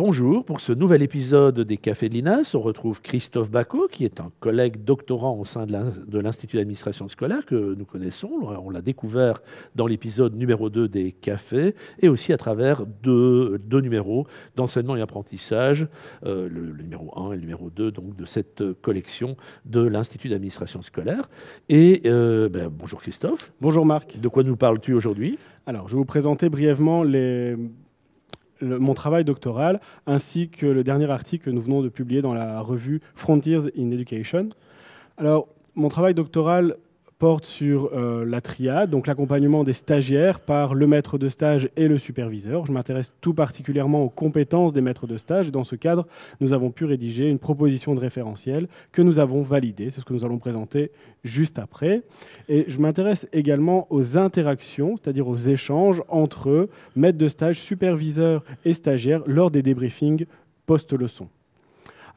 Bonjour, pour ce nouvel épisode des Cafés de l'INAS, on retrouve Christophe Bacot, qui est un collègue doctorant au sein de l'Institut d'administration scolaire que nous connaissons. On l'a découvert dans l'épisode numéro 2 des Cafés et aussi à travers deux numéros d'enseignement et apprentissage, le numéro 1 et le numéro 2 donc, de cette collection de l'Institut d'administration scolaire. Et bonjour Christophe. Bonjour Marc. De quoi nous parles-tu aujourd'hui ? Alors, je vais vous présenter brièvement mon travail doctoral, ainsi que le dernier article que nous venons de publier dans la revue Frontiers in Education. Alors, mon travail doctoral porte sur la triade, donc l'accompagnement des stagiaires par le maître de stage et le superviseur. Je m'intéresse tout particulièrement aux compétences des maîtres de stage. Et dans ce cadre, nous avons pu rédiger une proposition de référentiel que nous avons validée. C'est ce que nous allons présenter juste après. Et je m'intéresse également aux interactions, c'est-à-dire aux échanges entre maîtres de stage, superviseurs et stagiaires lors des débriefings post-leçon.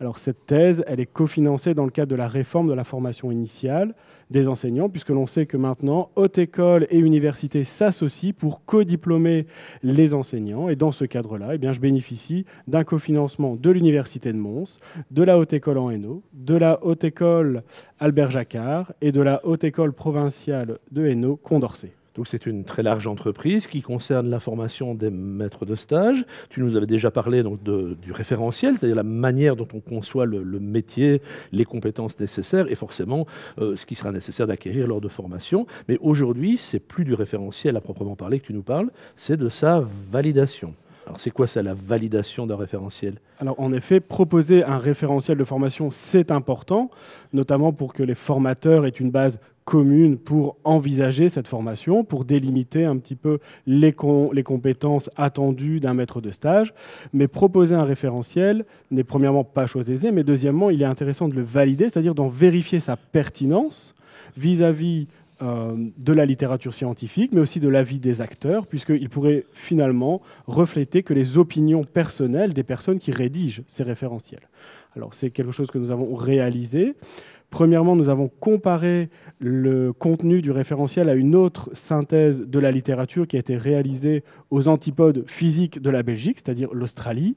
Alors cette thèse, elle est cofinancée dans le cadre de la réforme de la formation initiale des enseignants, puisque l'on sait que maintenant, haute école et université s'associent pour co-diplômer les enseignants. Et dans ce cadre-là, je bénéficie d'un cofinancement de l'Université de Mons, de la Haute École en Hainaut, de la Haute École Albert Jacquard et de la Haute École provinciale de Hainaut, Condorcet. Donc c'est une très large entreprise qui concerne la formation des maîtres de stage. Tu nous avais déjà parlé donc, du référentiel, c'est-à-dire la manière dont on conçoit le métier, les compétences nécessaires et forcément ce qui sera nécessaire d'acquérir lors de formation. Mais aujourd'hui, c'est plus du référentiel à proprement parler que tu nous parles, c'est de sa validation. Alors c'est quoi ça, la validation d'un référentiel ? Alors en effet, proposer un référentiel de formation, c'est important, notamment pour que les formateurs aient une base commune pour envisager cette formation, pour délimiter un petit peu les compétences attendues d'un maître de stage. Mais proposer un référentiel n'est premièrement pas chose aisée, mais deuxièmement, il est intéressant de le valider, c'est-à-dire d'en vérifier sa pertinence vis-à-vis de la littérature scientifique, mais aussi de l'avis des acteurs, puisqu'il pourrait finalement refléter que les opinions personnelles des personnes qui rédigent ces référentiels. Alors, c'est quelque chose que nous avons réalisé. Premièrement, nous avons comparé le contenu du référentiel à une autre synthèse de la littérature qui a été réalisée aux antipodes physiques de la Belgique, c'est-à-dire l'Australie.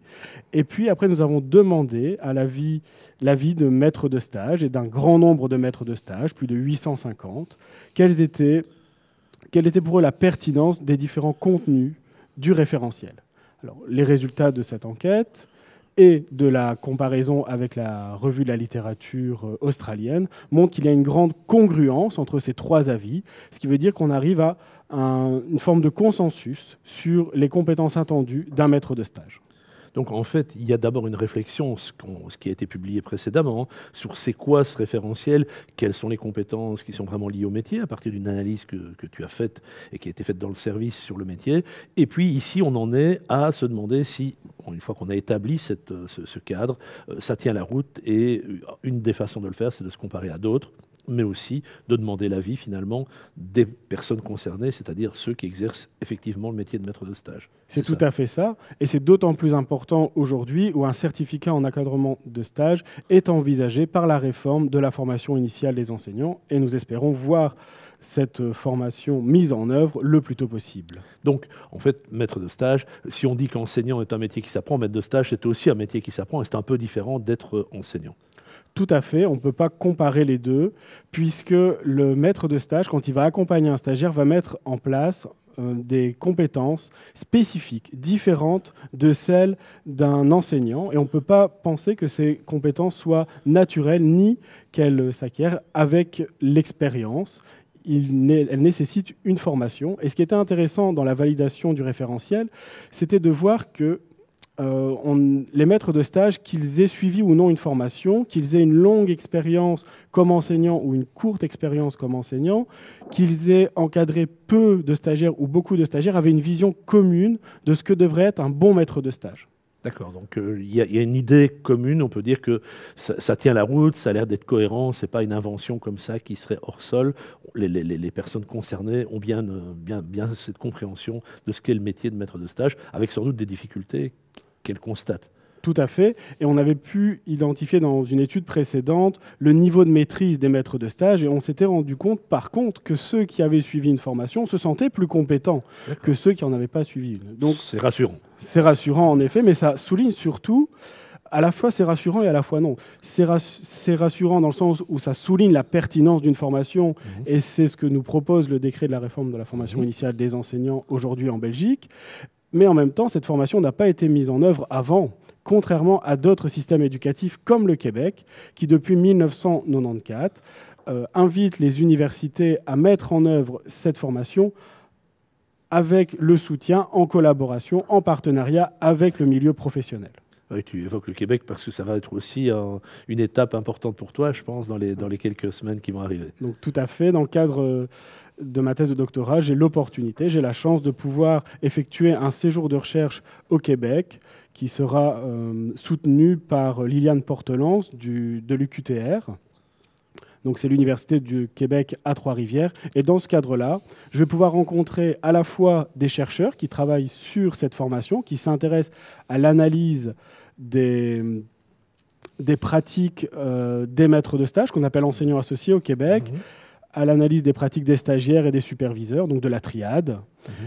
Et puis après, nous avons demandé à l'avis de maîtres de stage et d'un grand nombre de maîtres de stage, plus de 850, quelle était pour eux la pertinence des différents contenus du référentiel. Alors, les résultats de cette enquête et de la comparaison avec la revue de la littérature australienne montrent qu'il y a une grande congruence entre ces trois avis, ce qui veut dire qu'on arrive à une forme de consensus sur les compétences attendues d'un maître de stage. Donc en fait, il y a d'abord une réflexion, ce qui a été publié précédemment, sur c'est quoi ce référentiel, quelles sont les compétences qui sont vraiment liées au métier, à partir d'une analyse que tu as faite et qui a été faite dans le service sur le métier. Et puis ici, on en est à se demander si, une fois qu'on a établi ce cadre, ça tient la route. Et une des façons de le faire, c'est de se comparer à d'autres, mais aussi de demander l'avis finalement des personnes concernées, c'est-à-dire ceux qui exercent effectivement le métier de maître de stage. C'est tout à fait ça, et c'est d'autant plus important aujourd'hui où un certificat en encadrement de stage est envisagé par la réforme de la formation initiale des enseignants, et nous espérons voir cette formation mise en œuvre le plus tôt possible. Donc, en fait, maître de stage, si on dit qu'enseignant est un métier qui s'apprend, maître de stage, c'est aussi un métier qui s'apprend, et c'est un peu différent d'être enseignant. Tout à fait, on ne peut pas comparer les deux, puisque le maître de stage, quand il va accompagner un stagiaire, va mettre en place des compétences spécifiques, différentes de celles d'un enseignant. Et on ne peut pas penser que ces compétences soient naturelles, ni qu'elles s'acquièrent avec l'expérience. Elle nécessite une formation. Et ce qui était intéressant dans la validation du référentiel, c'était de voir que les maîtres de stage, qu'ils aient suivi ou non une formation, qu'ils aient une longue expérience comme enseignant ou une courte expérience comme enseignant, qu'ils aient encadré peu de stagiaires ou beaucoup de stagiaires, avaient une vision commune de ce que devrait être un bon maître de stage. D'accord, donc il y a une idée commune, on peut dire que ça tient la route, ça a l'air d'être cohérent, ce n'est pas une invention comme ça qui serait hors sol. Les personnes concernées ont bien cette compréhension de ce qu'est le métier de maître de stage, avec sans doute des difficultés qu'elles constatent. Tout à fait. Et on avait pu identifier dans une étude précédente le niveau de maîtrise des maîtres de stage. Et on s'était rendu compte, par contre, que ceux qui avaient suivi une formation se sentaient plus compétents que ceux qui n'en avaient pas suivi une. Donc, c'est rassurant. C'est rassurant, en effet, mais ça souligne surtout, à la fois c'est rassurant et à la fois non. C'est rassurant dans le sens où ça souligne la pertinence d'une formation, et c'est ce que nous propose le décret de la réforme de la formation initiale des enseignants aujourd'hui en Belgique. Mais en même temps, cette formation n'a pas été mise en œuvre avant, contrairement à d'autres systèmes éducatifs comme le Québec, qui depuis 1994 invite les universités à mettre en œuvre cette formation avec le soutien, en collaboration, en partenariat avec le milieu professionnel. Oui, tu évoques le Québec parce que ça va être aussi une étape importante pour toi, je pense, dans les quelques semaines qui vont arriver. Donc tout à fait, dans le cadre de ma thèse de doctorat, j'ai l'opportunité, j'ai la chance de pouvoir effectuer un séjour de recherche au Québec qui sera soutenu par Liliane Portelance de l'UQTR. Donc c'est l'Université du Québec à Trois-Rivières. Et dans ce cadre-là, je vais pouvoir rencontrer à la fois des chercheurs qui travaillent sur cette formation, qui s'intéressent à l'analyse des pratiques des maîtres de stage, qu'on appelle enseignants associés au Québec, à l'analyse des pratiques des stagiaires et des superviseurs, donc de la triade.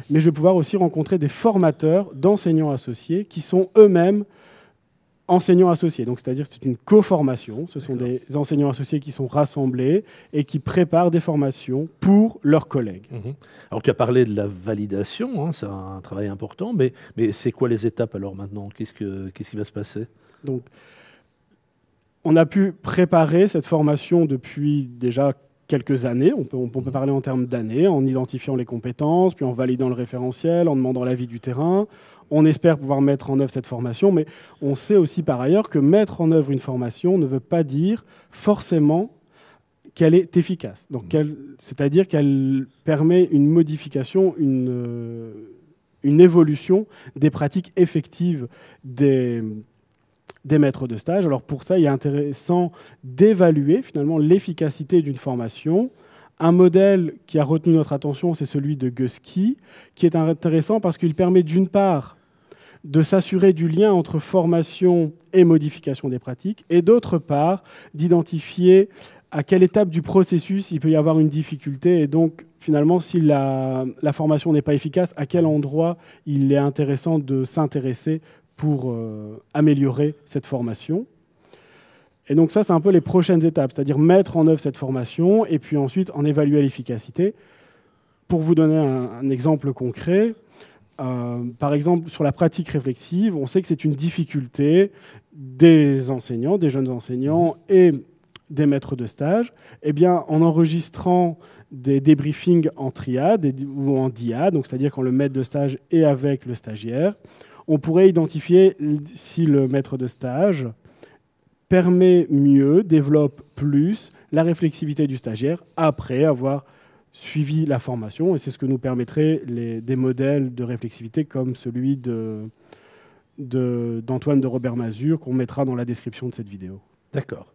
Mais je vais pouvoir aussi rencontrer des formateurs d'enseignants associés qui sont eux-mêmes enseignants associés. Donc, c'est-à-dire que c'est une co-formation. Ce sont des enseignants associés qui sont rassemblés et qui préparent des formations pour leurs collègues. Alors, tu as parlé de la validation, hein, c'est un travail important, mais c'est quoi les étapes alors maintenant? Qu'est-ce qui va se passer? Donc, on a pu préparer cette formation depuis déjà quelques années, on peut parler en termes d'années, en identifiant les compétences, puis en validant le référentiel, en demandant l'avis du terrain. On espère pouvoir mettre en œuvre cette formation, mais on sait aussi par ailleurs que mettre en œuvre une formation ne veut pas dire forcément qu'elle est efficace. Donc, c'est-à-dire qu'elle permet une modification, une évolution des pratiques effectives des maîtres de stage. Alors pour ça, il est intéressant d'évaluer finalement l'efficacité d'une formation. Un modèle qui a retenu notre attention, c'est celui de Guski, qui est intéressant parce qu'il permet d'une part de s'assurer du lien entre formation et modification des pratiques, et d'autre part d'identifier à quelle étape du processus il peut y avoir une difficulté, et donc finalement si la formation n'est pas efficace, à quel endroit il est intéressant de s'intéresser pour améliorer cette formation. Et donc ça, c'est un peu les prochaines étapes, c'est-à-dire mettre en œuvre cette formation et puis ensuite en évaluer l'efficacité. Pour vous donner un exemple concret, par exemple, sur la pratique réflexive, on sait que c'est une difficulté des enseignants, des jeunes enseignants et des maîtres de stage. Eh bien, en enregistrant des débriefings en triade ou en diade, donc c'est-à-dire quand le maître de stage est avec le stagiaire, on pourrait identifier si le maître de stage permet mieux, développe plus la réflexivité du stagiaire après avoir suivi la formation. Et c'est ce que nous permettraient des modèles de réflexivité comme celui d'Antoine de Robert-Mazur qu'on mettra dans la description de cette vidéo. D'accord.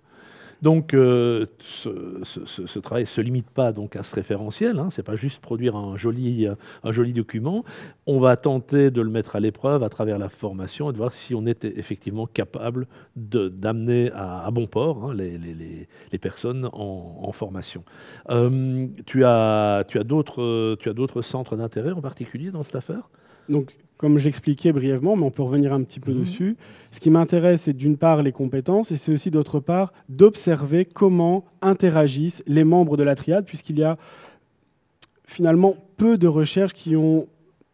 Donc, ce travail ne se limite pas donc, à ce référentiel, hein, ce n'est pas juste produire un joli document. On va tenter de le mettre à l'épreuve à travers la formation et de voir si on est effectivement capable d'amener à bon port hein, les personnes en formation. Tu as d'autres centres d'intérêt en particulier dans cette affaire ? Donc, comme je l'expliquais brièvement, mais on peut revenir un petit peu dessus, ce qui m'intéresse, c'est d'une part les compétences, et c'est aussi d'autre part d'observer comment interagissent les membres de la triade, puisqu'il y a finalement peu de recherches qui ont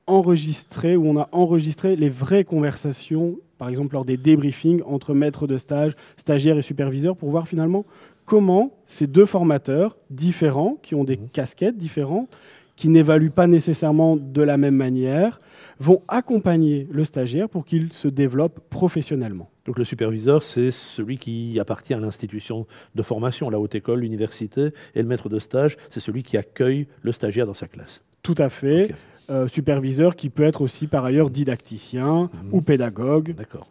enregistré, où on a enregistré les vraies conversations, par exemple lors des débriefings entre maîtres de stage, stagiaires et superviseurs, pour voir finalement comment ces deux formateurs différents, qui ont des casquettes différentes, qui n'évaluent pas nécessairement de la même manière, vont accompagner le stagiaire pour qu'il se développe professionnellement. Donc le superviseur, c'est celui qui appartient à l'institution de formation, la haute école, l'université, et le maître de stage, c'est celui qui accueille le stagiaire dans sa classe. Tout à fait. Okay. Superviseur qui peut être aussi par ailleurs didacticien ou pédagogue. D'accord.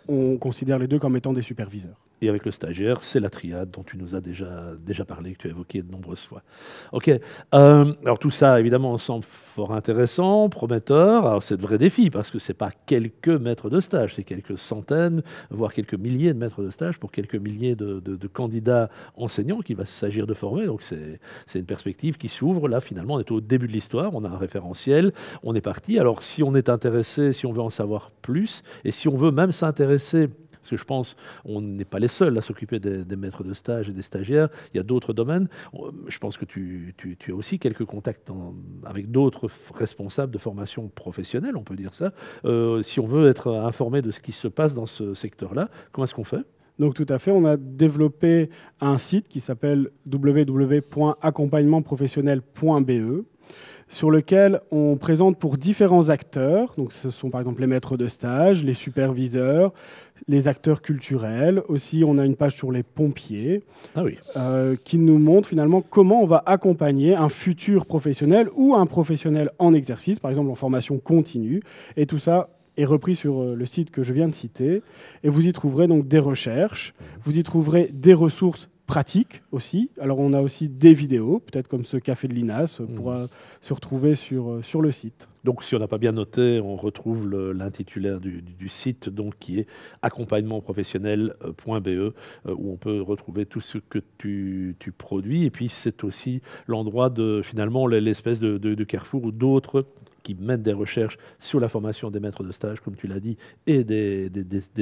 On considère les deux comme étant des superviseurs. Et avec le stagiaire, c'est la triade dont tu nous as déjà parlé, que tu as évoqué de nombreuses fois. OK. Alors tout ça, évidemment, semble fort intéressant, prometteur. Alors c'est de vrais défis, parce que ce n'est pas quelques maîtres de stage, c'est quelques centaines, voire quelques milliers de maîtres de stage pour quelques milliers de candidats enseignants qu'il va s'agir de former. Donc c'est une perspective qui s'ouvre. Là, finalement, on est au début de l'histoire, on a un référentiel, on est parti. Alors si on est intéressé, si on veut en savoir plus, et si on veut même s'intéresser, parce que je pense qu'on n'est pas les seuls à s'occuper des maîtres de stage et des stagiaires, il y a d'autres domaines. Je pense que tu as aussi quelques contacts avec d'autres responsables de formation professionnelle, on peut dire ça. Si on veut être informé de ce qui se passe dans ce secteur-là, comment est-ce qu'on fait ? Donc tout à fait, on a développé un site qui s'appelle www.accompagnementprofessionnel.be, sur lequel on présente pour différents acteurs, donc ce sont par exemple les maîtres de stage, les superviseurs, les acteurs culturels. Aussi, on a une page sur les pompiers qui nous montre finalement comment on va accompagner un futur professionnel ou un professionnel en exercice, par exemple en formation continue. Et tout ça est repris sur le site que je viens de citer. Et vous y trouverez donc des recherches, vous y trouverez des ressources pratiques aussi. Alors on a aussi des vidéos, peut-être comme ce café de l'INAS, pourra se retrouver sur le site. Donc si on n'a pas bien noté, on retrouve l'intitulaire du site donc, qui est accompagnementprofessionnel.be où on peut retrouver tout ce que tu produis. Et puis c'est aussi l'endroit de finalement l'espèce de carrefour où d'autres qui mènent des recherches sur la formation des maîtres de stage, comme tu l'as dit, et des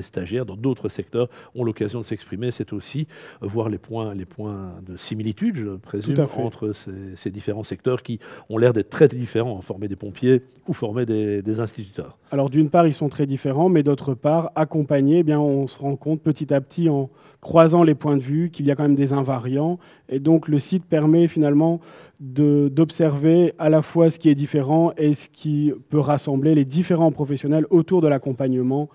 stagiaires dans d'autres secteurs ont l'occasion de s'exprimer. C'est aussi voir les points de similitude, je présume, entre ces différents secteurs qui ont l'air d'être très différents, former des pompiers ou former des instituteurs. Alors d'une part, ils sont très différents, mais d'autre part, accompagnés, eh bien, on se rend compte petit à petit en croisant les points de vue qu'il y a quand même des invariants. Et donc le site permet finalement d'observer à la fois ce qui est différent et ce qui peut rassembler les différents professionnels autour de l'accompagnement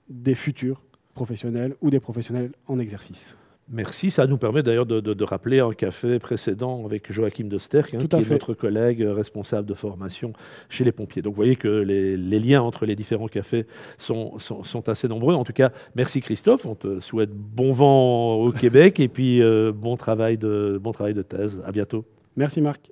des futurs professionnels ou des professionnels en exercice. Merci. Ça nous permet d'ailleurs de rappeler un café précédent avec Joachim de Sterck, qui est notre collègue responsable de formation chez les pompiers. Donc vous voyez que les liens entre les différents cafés sont assez nombreux. En tout cas, merci Christophe. On te souhaite bon vent au Québec et puis bon travail de thèse. À bientôt. Merci Marc.